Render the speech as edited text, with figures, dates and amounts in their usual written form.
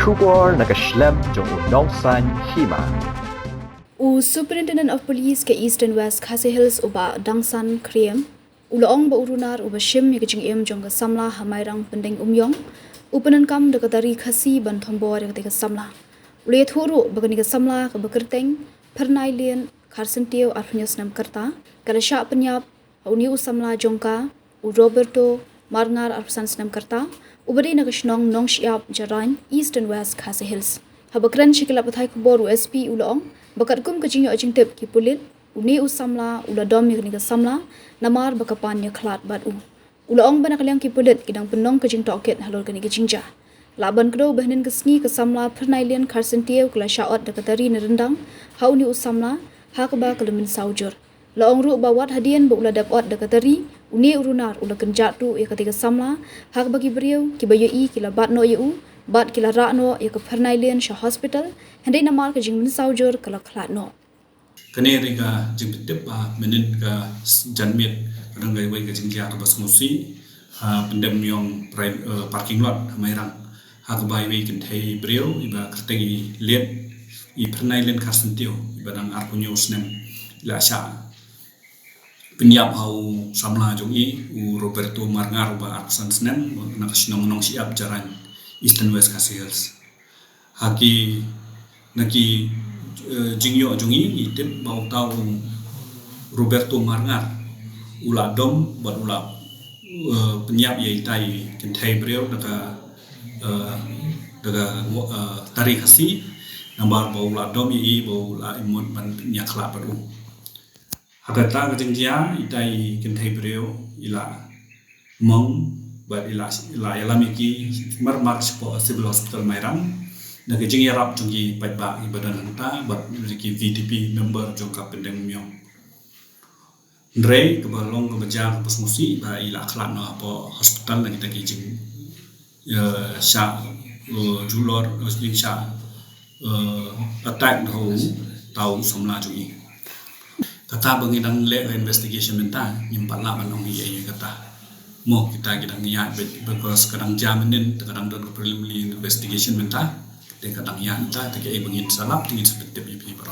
Trubor nakaslem jong unongsan Hima. Superintendent of Police ke East and West Khasi Hills uba dangsan kriem ulaong ba urunar uba shim yaging jong ke Samla hamairang Pyndengumïong upanan kam de Tari Khasi ban thombor ke Samla ule thuru bagani ke Samla ke bekerteng pernailian karsentio arphnyos nam karta kala sha Pynïap uni Samla jongka Roberto marngar arpsan nam karta ubari nagashnong nong shiap jaran East and West Khasi Hills habakran shikila pathai kubor USP ulong bakat kum kajing ajing tep ki pulit uni Samla ula dom yakni ka Samla namar bakapan ya khlat bad ulong bana kalyang ki pulit kidang penong kajing toket halor kani kajingja laban kdo bahnin kesni ke Samla pernailian karsentio kala shaot dakatari nerendang hauni Samla hakba kalamin saujur laong ru bawat hadian ba ula dapot dakatari uni urunar ula kenjatu ya ketika Samla hak bagi beriau ki bayu i kila bat no yu bat kila rakno ya ke pernailian sha hospital hendai namar ke jing min saujur kala khlat no kane riga jimbitip menin ka janmit rangai wai ka jingja ka basmusi Pyndengumïong parking lot mairang hak bai wai kin thei brio iba kertegi liet I pernailian karsentio iba nang arpunyo snem la sha Pynïap hau Samla jongi u Roberto marngar ba arsan snem nak sinong nong siap jaran East and West Khasi Hills haki naki jingyo jongi itip bau tau Roberto marngar ula dom bat ula Pynïap ye itai kentai brio daga Tari Khasi nambar bau ula dom ye bau ula imut ban nyakla baru hakata kajingja itai kentai brio ila mong bat ila yalamiki marmar civil hospital mairang nagi jing yarap jongi paitba ibadan hanta bat riki VDP member jongka Pyndengumïong ndrei kebalong kebaja pusmusi ba ila khlan no apo hospital lagi taki jing sha julor jing sha attack ho tau Samla jongi kata bangidang le investigation menta nyimpan la manong ye kata mo kita gidang ya because kadang jamanin kadang don preliminary investigation menta kadang ya menta take bangin salap tingin seperti pipi bro